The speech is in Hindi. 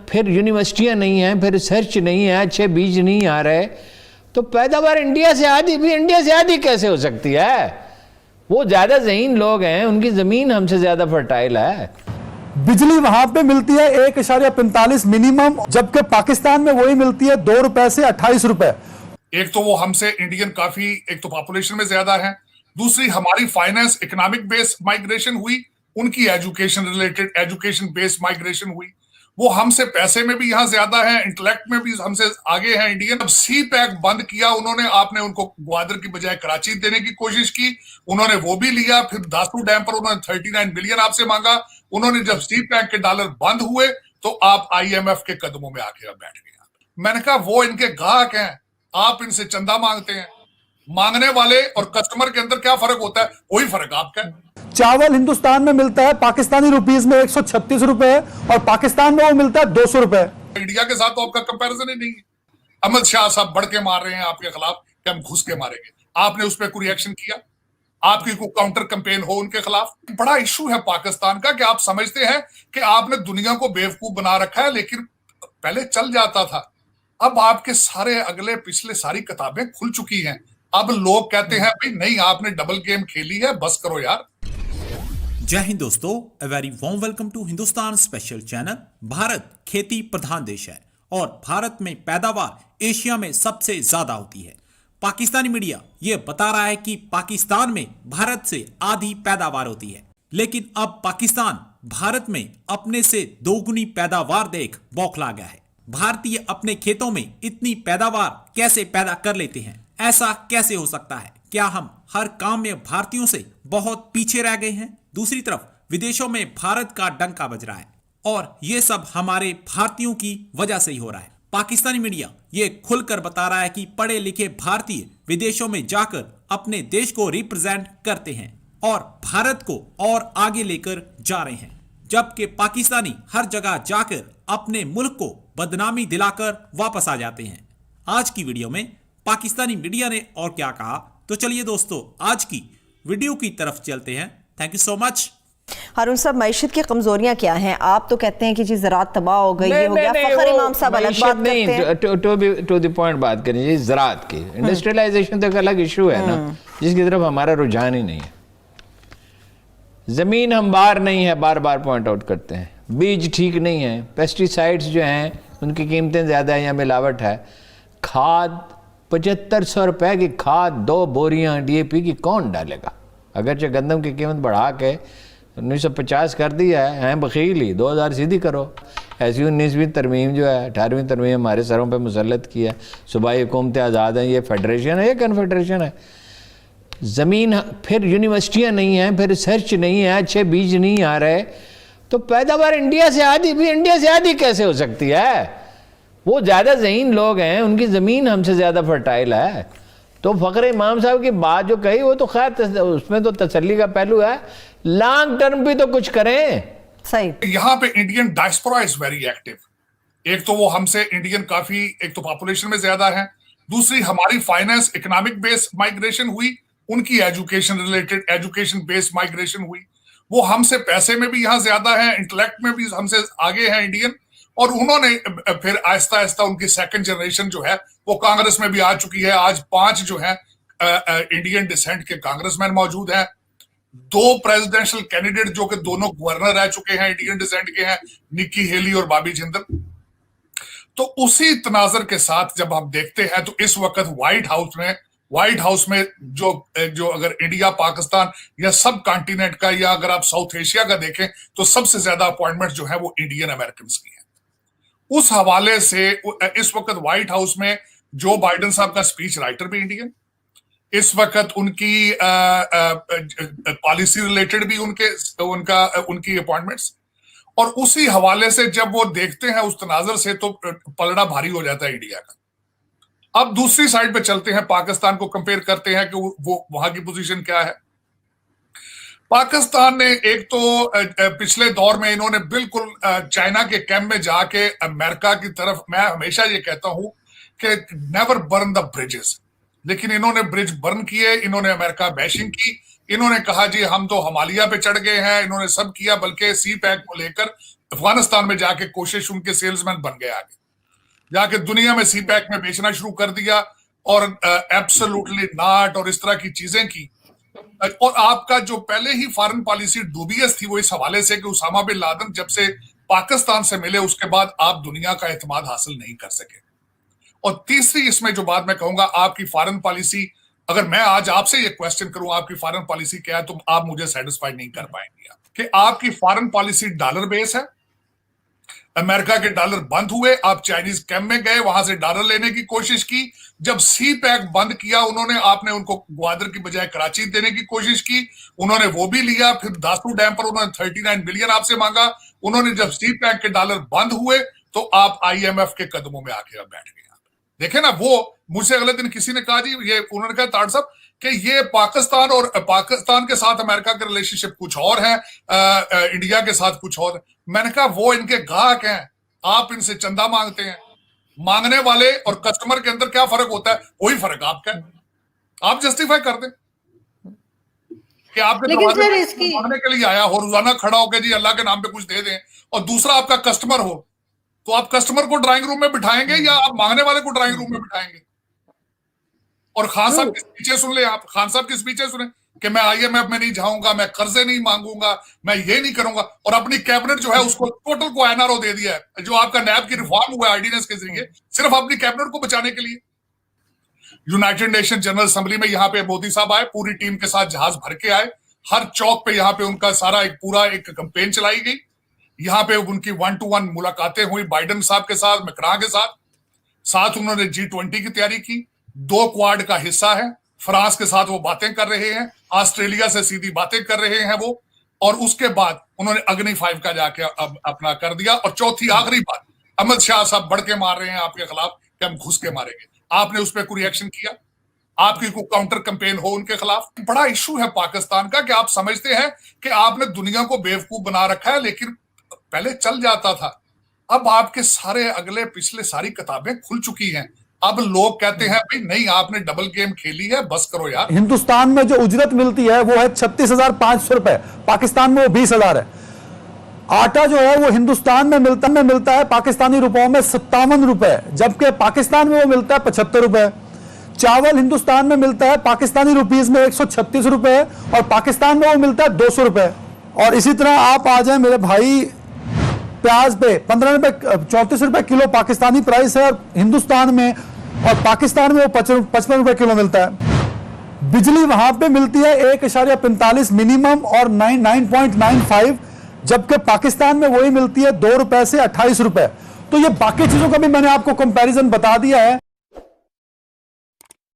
फिर यूनिवर्सिटियां नहीं हैं, फिर रिसर्च नहीं है, अच्छे बीज नहीं आ रहे, तो पैदावार इंडिया से आधी कैसे हो सकती है? वो ज्यादा ज़हीन लोग हैं, उनकी जमीन हमसे ज्यादा फर्टाइल है। बिजली वहां पे मिलती है 1.45 मिनिमम, जबकि पाकिस्तान में वही मिलती है 2 रुपए से 28 रुपए। एक तो वो हमसे इंडियन काफी, एक तो पॉपुलेशन में ज्यादा है, दूसरी हमारी फाइनेंस इकोनॉमिक बेस माइग्रेशन हुई, उनकी education related education based migration हुई। वो हमसे पैसे में भी यहां ज्यादा है, इंटेलेक्ट में भी हमसे आगे है इंडियन। अब सी पैक बंद किया उन्होंने, आपने उनको ग्वादर की बजाय कराची देने की कोशिश की, उन्होंने वो भी लिया। फिर दासू डैम पर उन्होंने 39 बिलियन आपसे मांगा। उन्होंने जब सी पैक के डॉलर बंद हुए तो आप IMF के कदमों में आके बैठ गए। मैंने कहा वो इनके ग्राहक हैं, आप इनसे चंदा मांगते हैं। मांगने वाले और कस्टमर के अंदर क्या फर्क होता है? वही फर्क आपका है। चावल हिंदुस्तान में मिलता है पाकिस्तानी रुपीस में 136 रुपए और पाकिस्तान में वो मिलता है 200 रुपए। इंडिया के साथ तो आपका कंपैरिजन ही नहीं है। अमित शाह साहब बढ़ के मार रहे हैं आपके खिलाफ कि हम घुस के मारेंगे, आपने उस पर कोई रिएक्शन किया? आपकी कोई काउंटर कैंपेन हो उनके खिलाफ? बड़ा इशू है पाकिस्तान का कि आप समझते हैं कि आपने दुनिया को बेवकूफ बना रखा है, लेकिन पहले चल जाता था। अब आपके सारे अगले पिछले सारी किताबें खुल चुकी हैं। अब लोग कहते हैं भाई नहीं, आपने डबल गेम खेली है, बस करो यार। जय हिंद दोस्तों, a very warm welcome to Hindustan special channel. Bharat खेती प्रधान देश है और भारत में पैदावार एशिया में सबसे ज्यादा होती है। पाकिस्तानी मीडिया ये बता रहा है कि पाकिस्तान में भारत से आधी पैदावार होती है, लेकिन अब पाकिस्तान भारत में अपने से दोगुनी पैदावार देख बौखला गया है। भारतीय अपने खेतों में इतनी पैदावार कैसे पैदा कर लेते हैं? ऐसा कैसे हो सकता है? क्या हम हर काम में भारतीयों से बहुत पीछे रह गए हैं? दूसरी तरफ विदेशों में भारत का डंका बज रहा है और ये सब हमारे भारतीयों की वजह से ही हो रहा है। पाकिस्तानी मीडिया ये खुलकर बता रहा है कि पढ़े लिखे भारतीय विदेशों में जाकर अपने देश को रिप्रेजेंट करते हैं और भारत को और आगे लेकर जा रहे हैं, जबकि पाकिस्तानी हर जगह जाकर अपने मुल्क को बदनामी दिलाकर वापस आ जाते हैं। आज की वीडियो में पाकिस्तानी मीडिया ने और क्या कहा, तो चलिए दोस्तों आज की वीडियो की तरफ चलते हैं। Thank you so much. Haroon साहब, मईशत की कमजोरियां क्या हैं? आप तो कहते हैं कि जी ज़राअत तबाह हो गई, ये हो गया। फखर इमाम साहब अलग बात करते हैं। टू द पॉइंट बात करें जी, ज़राअत की इंडस्ट्रियलाइजेशन तो एक अलग इशू है ना, जिसकी तरफ हमारा रुझान ही नहीं है। जमीन हम बार नहीं है, बार बार पॉइंट आउट करते हैं। बीज ठीक नहीं है, पेस्टिसाइड्स जो हैं उनकी कीमतें ज़्यादा हैं या मिलावट है। खाद 7500 रुपए की खाद 2 बोरियां DAP की कौन डालेगा? अगरचे गंदम की कीमत बढ़ा के 1950 कर दिया है बखील ही 2000 सीधी करो। ऐसी 19वीं तरमीम जो है, 18वीं तरमीम हमारे सरों पे मुसल्लत की है। सूबाई हुकूमतें आज़ाद हैं, ये फेडरेशन है, ये कन्फेडरेशन है। ज़मीन, फिर यूनिवर्सिटियां नहीं हैं, फिर रिसर्च नहीं है, अच्छे बीज नहीं आ रहे, तो पैदावार इंडिया से आधी कैसे हो सकती है? वो ज़्यादा ज़हीन लोग हैं, उनकी ज़मीन हमसे ज़्यादा फर्टाइल है। तो फ़खर इमाम साहब की बात जो कही वो तो खैर उसमें तो तसल्ली का पहलू है, लॉन्ग टर्म भी तो कुछ करें। सही। यहाँ पे Indian diaspora is very active. एक तो वो हमसे इंडियन काफी, एक तो पॉपुलेशन में ज्यादा है, दूसरी हमारी फाइनेंस इकोनॉमिक बेस्ड माइग्रेशन हुई, उनकी education related education based migration हुई। वो हमसे पैसे में भी यहाँ ज्यादा है, इंटेलेक्ट में भी हमसे आगे है इंडियन। और उन्होंने फिर आहिस्ता आहिस्ता उनकी सेकंड जनरेशन जो है वो कांग्रेस में भी आ चुकी है। आज 5 जो है इंडियन डिसेंट के कांग्रेसमैन मौजूद हैं। 2 प्रेसिडेंशियल कैंडिडेट जो कि दोनों गवर्नर रह चुके हैं, इंडियन डिसेंट के हैं, निक्की हेली और बॉबी जिंदल। तो उसी तनाजर के साथ जब हम देखते हैं तो इस वक्त व्हाइट हाउस में जो अगर इंडिया पाकिस्तान या सब कॉन्टिनेंट का या अगर आप साउथ एशिया का देखें तो सबसे ज्यादा अपॉइंटमेंट जो है वो इंडियन अमेरिकन की है। उस हवाले से इस वक्त व्हाइट हाउस में जो बाइडेन साहब का स्पीच राइटर भी इंडियन, इस वक्त उनकी पॉलिसी रिलेटेड भी उनकी अपॉइंटमेंट्स, और उसी हवाले से जब वो देखते हैं उस तनाजर से तो पलड़ा भारी हो जाता है इंडिया का। अब दूसरी साइड पे चलते हैं, पाकिस्तान को कंपेयर करते हैं कि वो वहां की पोजीशन क्या है। पाकिस्तान ने एक तो पिछले दौर में इन्होंने बिल्कुल चाइना के कैंप में जाके अमेरिका की तरफ, मैं हमेशा ये कहता हूं कि नेवर बर्न द ब्रिजेस, लेकिन इन्होंने ब्रिज बर्न किए, इन्होंने अमेरिका बैशिंग की, इन्होंने कहा जी हम तो हिमालय पे चढ़ गए हैं, इन्होंने सब किया, बल्कि सी पैक को लेकर अफगानिस्तान में जाके कोशिश, उनके सेल्समैन बन गए आगे, जाके दुनिया में सी पैक में बेचना शुरू कर दिया और एब्सोल्युटली नॉट और इस तरह की चीजें की। और आपका जो पहले ही फॉरेन पॉलिसी डूबियस थी वो इस हवाले से कि उसामा बिन लादेन जब से पाकिस्तान से मिले उसके बाद आप दुनिया का एतमाद हासिल नहीं कर सके। और तीसरी इसमें जो बात मैं कहूंगा, आपकी फॉरेन पॉलिसी, अगर मैं आज आपसे ये क्वेश्चन करूं आपकी फॉरेन पॉलिसी क्या है, तो आप मुझे सेटिस्फाई नहीं कर पाएंगे कि आपकी फॉरेन पॉलिसी डॉलर बेस है। अमेरिका के डॉलर बंद हुए, आप चाइनीज कैंप में गए, वहां से डॉलर लेने की कोशिश की। जब सी पैक बंद किया उन्होंने, आपने उनको ग्वादर की बजाय कराची देने की कोशिश की, उन्होंने वो भी लिया। फिर दासू डैम पर उन्होंने 39 बिलियन आपसे मांगा। उन्होंने जब सी पैक के डॉलर बंद हुए तो आप IMF के कदमों में आके बैठ गए। देखे ना, वो मुझसे अगले दिन किसी ने कहा जी, ये उन्होंने कहा ताड़ साहब कि ये पाकिस्तान और पाकिस्तान के साथ अमेरिका के रिलेशनशिप कुछ और है, इंडिया के साथ कुछ और। मैंने कहा वो इनके ग्राहक हैं, आप इनसे चंदा मांगते हैं। मांगने वाले और कस्टमर के अंदर क्या फर्क होता है? वही फर्क आपका है। आप जस्टिफाई कर दें कि आपके मांगने के लिए आया हो, रोजाना खड़ा होकर जी अल्लाह के नाम पे कुछ दे दें, और दूसरा आपका कस्टमर हो, तो आप कस्टमर को ड्राइंग रूम में बिठाएंगे या आप मांगने वाले को ड्राइंग रूम में बिठाएंगे? और खान साहब की स्पीचें सुन ले आप, खान साहब की स्पीचें सुने कि मैं IMF में नहीं जाऊंगा, मैं कर्जे नहीं मांगूंगा, मैं ये नहीं करूंगा, और अपनी कैबिनेट जो है उसको टोटल को NRO दे दिया है। जो आपका नैब की रिफॉर्म हुआ है ऑर्डिनेंस के जरिए, सिर्फ अपनी कैबिनेट को बचाने के लिए। यूनाइटेड नेशन जनरल असेंबली में यहाँ पे मोदी साहब आए, पूरी टीम के साथ जहाज भर के आए, हर चौक पे यहाँ पे उनका सारा एक पूरा एक कैंपेन चलाई गई। यहाँ पे उनकी 1-to-1 मुलाकातें हुई बाइडेन साहब के साथ, मैक्रा के साथ उन्होंने G20 की तैयारी की। 2 क्वाड का हिस्सा है, फ्रांस के साथ वो बातें कर रहे हैं, ऑस्ट्रेलिया से सीधी बातें कर रहे हैं वो। और उसके बाद उन्होंने अग्नि 5 का जाके अब अपना कर दिया। और चौथी आखिरी बात, अमित शाह साहब बढ़ के मार रहे हैं आपके खिलाफ कि हम घुस के मारेंगे। आपने उस पर कोई रिएक्शन किया? आपकी कोई काउंटर कैंपेन हो उनके खिलाफ? बड़ा इशू है पाकिस्तान का कि आप समझते हैं कि आपने दुनिया को बेवकूफ बना रखा है, लेकिन पहले चल जाता था। अब आपके सारे अगले पिछले सारी किताबें खुल चुकी हैं। अब लोग कहते हैं भाई नहीं, आपने डबल गेम खेली है, बस करो यार। हिंदुस्तान में जो उजरत मिलती है वो है 36,500 रुपए, पाकिस्तान में वो 20,000 है। आटा जो है वो हिंदुस्तान में मिलता है पाकिस्तानी रुपयों में 57 रुपए, जबकि पाकिस्तान में वो मिलता है 75 रुपए। चावल हिंदुस्तान में मिलता है पाकिस्तानी रुपीज में 136 रुपए और पाकिस्तान में वो मिलता है 200 रुपए। और इसी तरह आप आ जाए मेरे भाई, प्याज पे 15 रुपए 34 रुपए किलो पाकिस्तानी प्राइस है और हिंदुस्तान में और पाकिस्तान में वो 55 रुपए किलो मिलता है। बिजली वहां पे मिलती है 1.45 मिनिमम और 9.95, जबकि पाकिस्तान में वही मिलती है 2 रुपए से 28 रुपए। तो ये बाकी चीजों का भी मैंने आपको कंपैरिजन बता दिया है।